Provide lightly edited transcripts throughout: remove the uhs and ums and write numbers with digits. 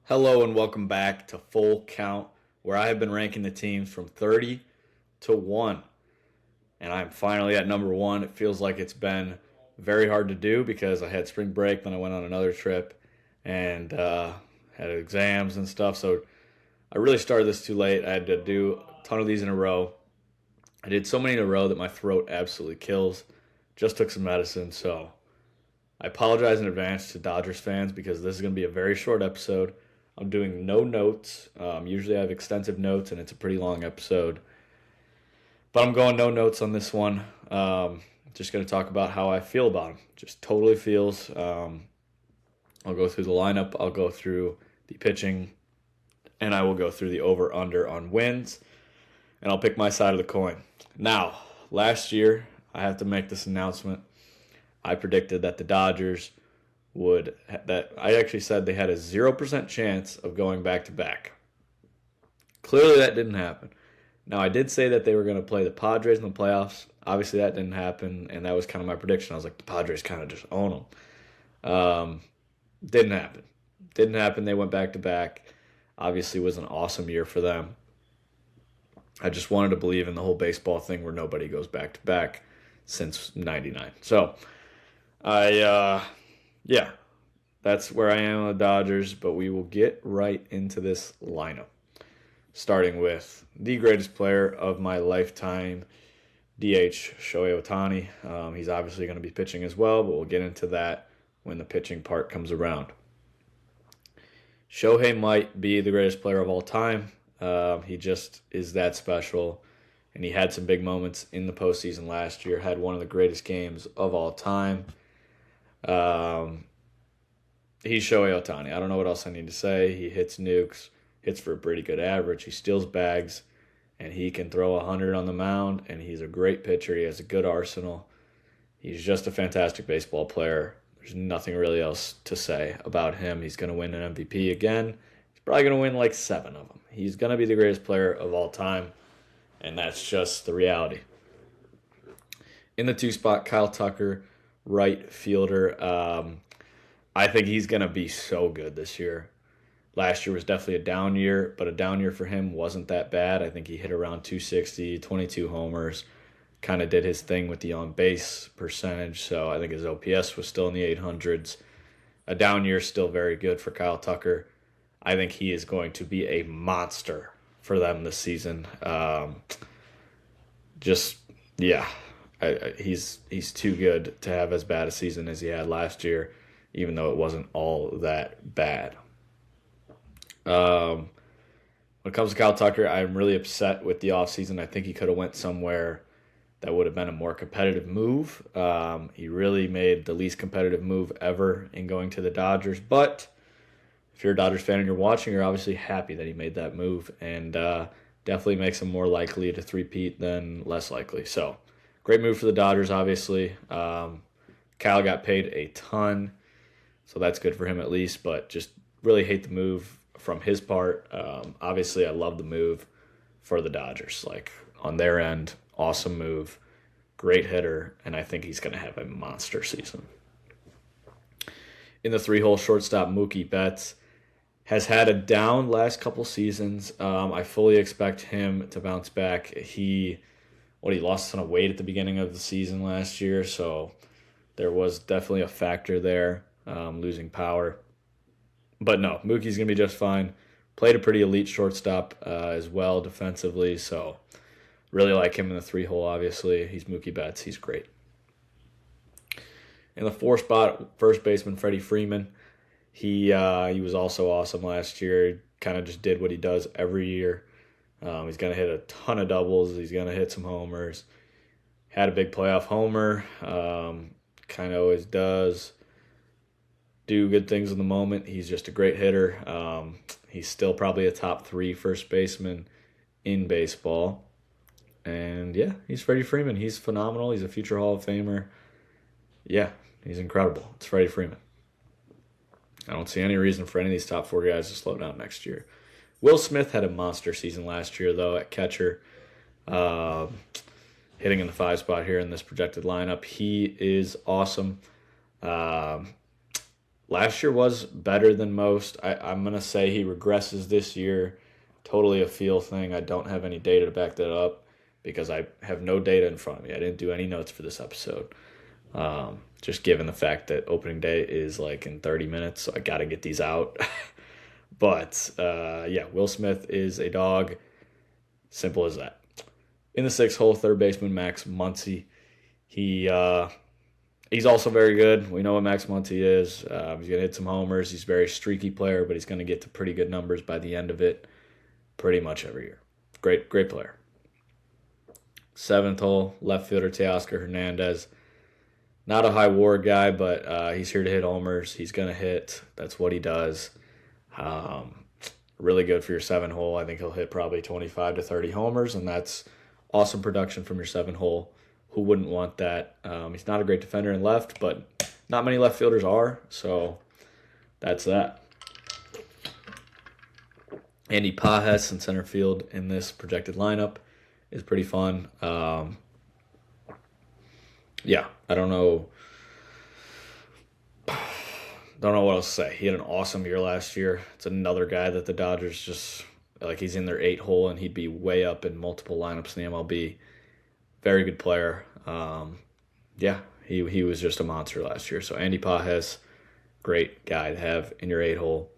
Hello and welcome back to Full Count, where I have been ranking the teams from 30 to 1. And I'm finally at number 1. It feels like it's been very hard to do because I had spring break, then I went on another trip and had exams and stuff. So I really started this too late. I had to do a ton of these in a row. I did so many in a row that my throat absolutely kills. Just took some medicine, so I apologize in advance to Dodgers fans because this is going to be a very short episode. I'm doing no notes. Usually I have extensive notes and it's a pretty long episode. But I'm going no notes on this one. Just going to talk about how I feel about him. Just totally feels. I'll go through the lineup. I'll go through the pitching. And I will go through the over-under on wins. And I'll pick my side of the coin. Now, last year, I have to make this announcement. I predicted that the Dodgers I actually said they had a 0% chance of going back to back. Clearly that didn't happen. Now I did say that they were going to play the Padres in the playoffs. Obviously that didn't happen, and that was kind of my prediction. I was like, the Padres kind of just own them. Didn't happen. Didn't happen. They went back to back. Obviously it was an awesome year for them. I just wanted to believe in the whole baseball thing where nobody goes back to back since '99. So yeah, that's where I am on the Dodgers, but we will get right into this lineup. Starting with the greatest player of my lifetime, DH Shohei Ohtani. He's obviously going to be pitching as well, but we'll get into that when the pitching part comes around. Shohei might be the greatest player of all time. He just is that special, and he had some big moments in the postseason last year, had one of the greatest games of all time. He's Shohei Ohtani. I don't know what else I need to say. He hits nukes, hits for a pretty good average. He steals bags, and he can throw 100 on the mound, and he's a great pitcher. He has a good arsenal. He's just a fantastic baseball player. There's nothing really else to say about him. He's going to win an MVP again. He's probably going to win like 7 of them. He's going to be the greatest player of all time, and that's just the reality. In the 2 spot, Kyle Tucker, right fielder. I think he's going to be so good this year. Last year was definitely a down year, but a down year for him wasn't that bad. I think he hit around 260, 22 homers, kind of did his thing with the on-base percentage, so I think his OPS was still in the 800s. A down year still very good for Kyle Tucker. I think he is going to be a monster for them this season. He's too good to have as bad a season as he had last year, even though it wasn't all that bad. When it comes to Kyle Tucker, I'm really upset with the offseason. I think he could have went somewhere that would have been a more competitive move. He really made the least competitive move ever in going to the Dodgers. But if you're a Dodgers fan and you're watching, you're obviously happy that he made that move, and definitely makes him more likely to three-peat than less likely. So great move for the Dodgers, obviously. Kyle got paid a ton, so that's good for him at least, but just really hate the move from his part. Obviously, I love the move for the Dodgers. Like, on their end, awesome move, great hitter, and I think he's going to have a monster season. In the 3-hole shortstop, Mookie Betts has had a down last couple seasons. I fully expect him to bounce back. He lost a ton of weight at the beginning of the season last year, so there was definitely a factor there, losing power. But no, Mookie's going to be just fine. Played a pretty elite shortstop as well defensively, so really like him in the 3-hole, obviously. He's Mookie Betts. He's great. In the 4 spot, first baseman Freddie Freeman. He was also awesome last year. He kind of just did what he does every year. He's going to hit a ton of doubles. He's going to hit some homers. Had a big playoff homer. Kind of always does. Do good things in the moment. He's just a great hitter. He's still probably a top 3 first baseman in baseball. And yeah, he's Freddie Freeman. He's phenomenal. He's a future Hall of Famer. Yeah, he's incredible. It's Freddie Freeman. I don't see any reason for any of these top 4 guys to slow down next year. Will Smith had a monster season last year, though, at catcher. Hitting in the 5 spot here in this projected lineup. He is awesome. last year was better than most. I'm going to say he regresses this year. Totally a feel thing. I don't have any data to back that up because I have no data in front of me. I didn't do any notes for this episode. Just given the fact that opening day is like in 30 minutes, so I got to get these out. But yeah, Will Smith is a dog. Simple as that. In the 6th hole, third baseman Max Muncy. He's also very good. We know what Max Muncy is. He's going to hit some homers. He's a very streaky player, but he's going to get to pretty good numbers by the end of it pretty much every year. Great player. 7th hole, left fielder Teoscar Hernandez. Not a high WAR guy, but he's here to hit homers. He's going to hit. That's what he does. Really good for your 7 hole. I think he'll hit probably 25 to 30 homers, and that's awesome production from your 7 hole. Who wouldn't want that? He's not a great defender in left, but not many left fielders are, so that's that. Andy Pages in center field in this projected lineup is pretty fun. Yeah, I don't know what else to say. He had an awesome year last year. It's another guy that the Dodgers just, like, he's in their 8 hole, and he'd be way up in multiple lineups in the MLB. Very good player. Yeah, he was just a monster last year. So Andy Pages, great guy to have in your 8 hole.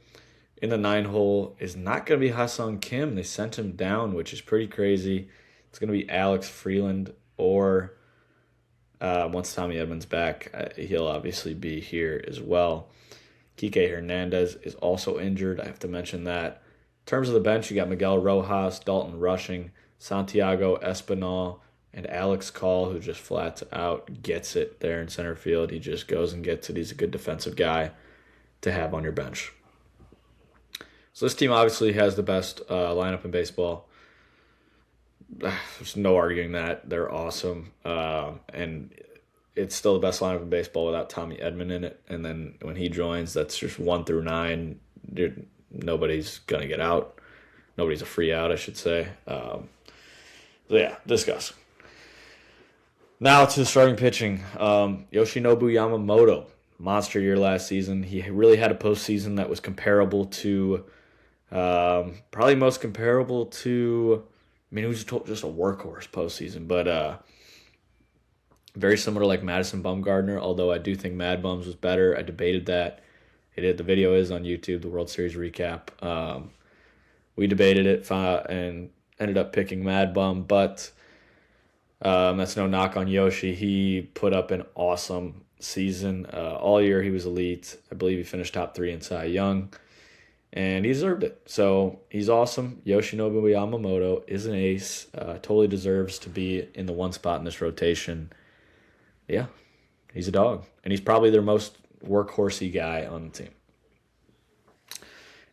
In the 9 hole is not going to be Ha-Seong Kim. They sent him down, which is pretty crazy. It's going to be Alex Freeland, or once Tommy Edman's back, he'll obviously be here as well. Kike Hernandez is also injured. I have to mention that. In terms of the bench, you got Miguel Rojas, Dalton Rushing, Santiago Espinal, and Alex Call, who just flat out gets it there in center field. He just goes and gets it. He's a good defensive guy to have on your bench. So this team obviously has the best lineup in baseball. There's no arguing that. They're awesome. And it's still the best lineup in baseball without Tommy Edman in it. And then when he joins, that's just 1 through 9. Nobody's going to get out. Nobody's a free out, I should say. So yeah, discuss. Now to the starting pitching. Yoshinobu Yamamoto, monster year last season. He really had a postseason that was comparable to, probably most comparable to, I mean, it was just a workhorse postseason, but very similar to like Madison Bumgarner, although I do think Mad Bums was better. I debated that. The video is on YouTube, the World Series recap. We debated it and ended up picking Mad Bum, but that's no knock on Yoshi. He put up an awesome season. All year he was elite. I believe he finished top 3 in Cy Young, and he deserved it. So he's awesome. Yoshinobu Yamamoto is an ace. Totally deserves to be in the 1 spot in this rotation. Yeah, he's a dog, and he's probably their most workhorsey guy on the team.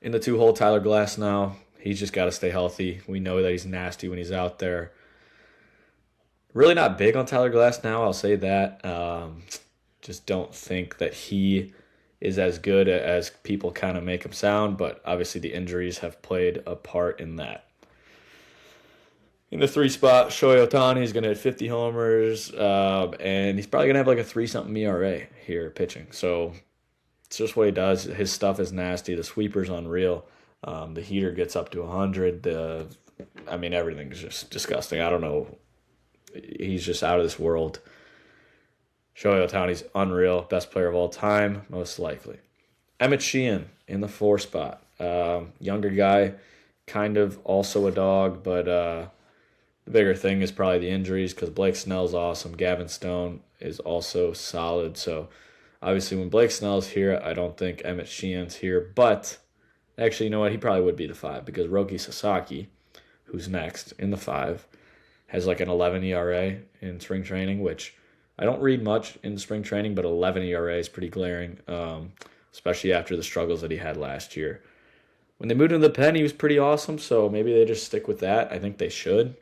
In the 2 hole, Tyler Glasnow. He's just got to stay healthy. We know that he's nasty when he's out there. Really not big on Tyler Glasnow, I'll say that. Just don't think that he is as good as people kind of make him sound, but obviously the injuries have played a part in that. In the 3 spot, Shohei Ohtani is going to hit 50 homers, and he's probably going to have like a 3-something ERA here pitching. So it's just what he does. His stuff is nasty. The sweeper's unreal. The heater gets up to 100. Everything's just disgusting. I don't know. He's just out of this world. Shohei Ohtani's unreal. Best player of all time, most likely. Emmett Sheehan in the 4 spot. Younger guy, kind of also a dog, but the bigger thing is probably the injuries because Blake Snell's awesome. Gavin Stone is also solid. So obviously when Blake Snell's here, I don't think Emmett Sheehan's here. But actually, you know what? He probably would be the 5 because Roki Sasaki, who's next in the 5, has like an 11 ERA in spring training, which I don't read much in spring training, but 11 ERA is pretty glaring, especially after the struggles that he had last year. When they moved into the pen, he was pretty awesome, so maybe they just stick with that. I think they should.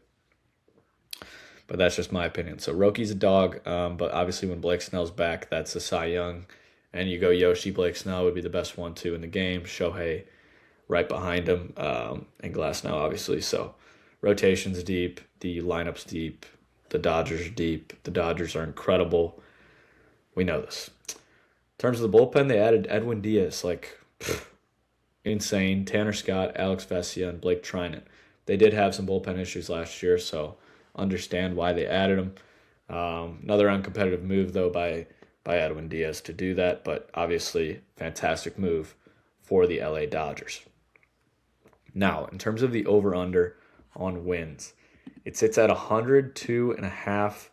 But that's just my opinion. So Roki's a dog, but obviously when Blake Snell's back, that's a Cy Young. And you go Yoshi, Blake Snell would be the best 1-2 in the game. Shohei right behind him, and Glasnow obviously. So rotation's deep, the lineup's deep, the Dodgers are deep. The Dodgers are incredible. We know this. terms of the bullpen, they added Edwin Diaz, like insane. Tanner Scott, Alex Vesia, and Blake Trinan. They did have some bullpen issues last year, so understand why they added them. Another uncompetitive move, though, by Edwin Diaz to do that, but obviously fantastic move for the LA Dodgers. Now, in terms of the over-under on wins, it sits at 102.5.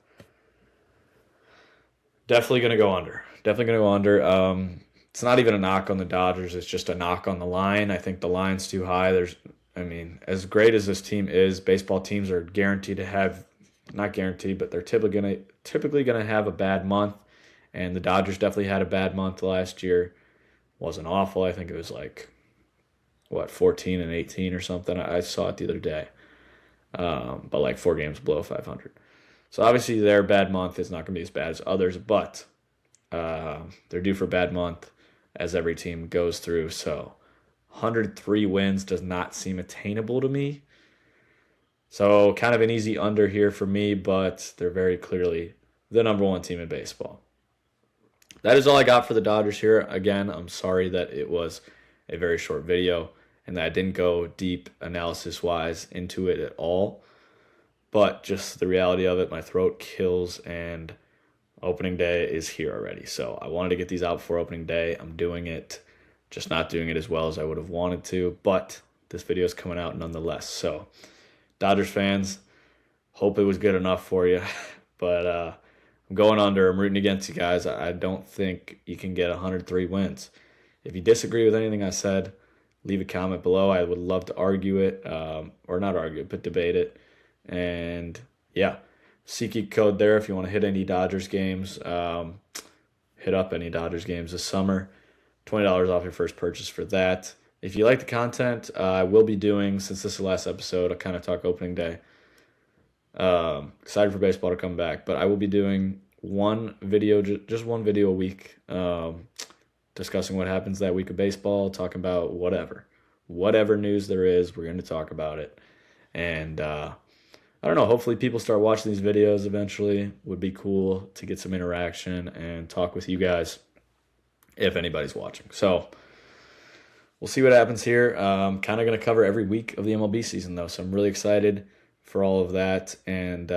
Definitely going to go under. It's not even a knock on the Dodgers. It's just a knock on the line. I think the line's too high. As great as this team is, baseball teams are guaranteed to have, not guaranteed, but they're typically going to have a bad month. And the Dodgers definitely had a bad month last year. Wasn't awful. I think it was 14 and 18 or something. I saw it the other day. But 4 games below 500. So obviously their bad month is not going to be as bad as others, but they're due for a bad month as every team goes through. So 103 wins does not seem attainable to me. So kind of an easy under here for me, but they're very clearly the number one team in baseball. That is all I got for the Dodgers here. Again, I'm sorry that it was a very short video and that I didn't go deep analysis-wise into it at all. But just the reality of it, my throat kills, and opening day is here already. So I wanted to get these out before opening day. I'm doing it, just not doing it as well as I would have wanted to. But this video is coming out nonetheless. So Dodgers fans, hope it was good enough for you. But I'm going under. I'm rooting against you guys. I don't think you can get 103 wins. If you disagree with anything I said, leave a comment below. I would love to argue it, or not argue it, but debate it. And yeah, SeatGeek code there if you want to hit any Dodgers games. Hit up any Dodgers games this summer. $20 off your first purchase for that. If you like the content, I will be doing, since this is the last episode, I'll kind of talk opening day. Excited for baseball to come back, but I will be doing one video, just one video a week, discussing what happens that week of baseball, talking about whatever news there is, we're going to talk about it. And I don't know, hopefully people start watching these videos eventually. Would be cool to get some interaction and talk with you guys if anybody's watching. So we'll see what happens here. Kind of going to cover every week of the MLB season, though, so I'm really excited for all of that. And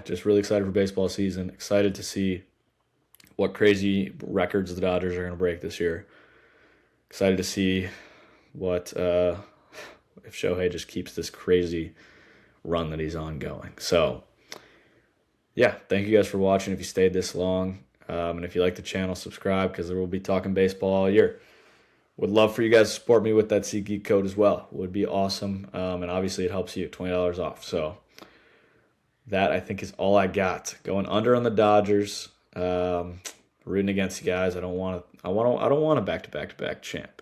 just really excited for baseball season. Excited to see what crazy records the Dodgers are going to break this year. Excited to see what if Shohei just keeps this crazy run that he's on going. So, yeah, thank you guys for watching if you stayed this long. And if you like the channel, subscribe, because there will be talking baseball all year. Would love for you guys to support me with that SeatGeek code as well. Would be awesome. And obviously it helps you, $20 off. So that, I think, is all I got. Going under on the Dodgers. Rooting against you guys. I don't want a back-to-back-to-back champ.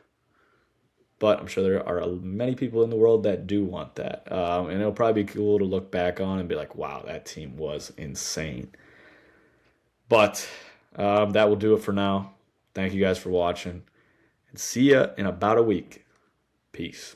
But I'm sure there are many people in the world that do want that. And it'll probably be cool to look back on and be like, wow, that team was insane. But that will do it for now. Thank you guys for watching. And see ya in about a week. Peace.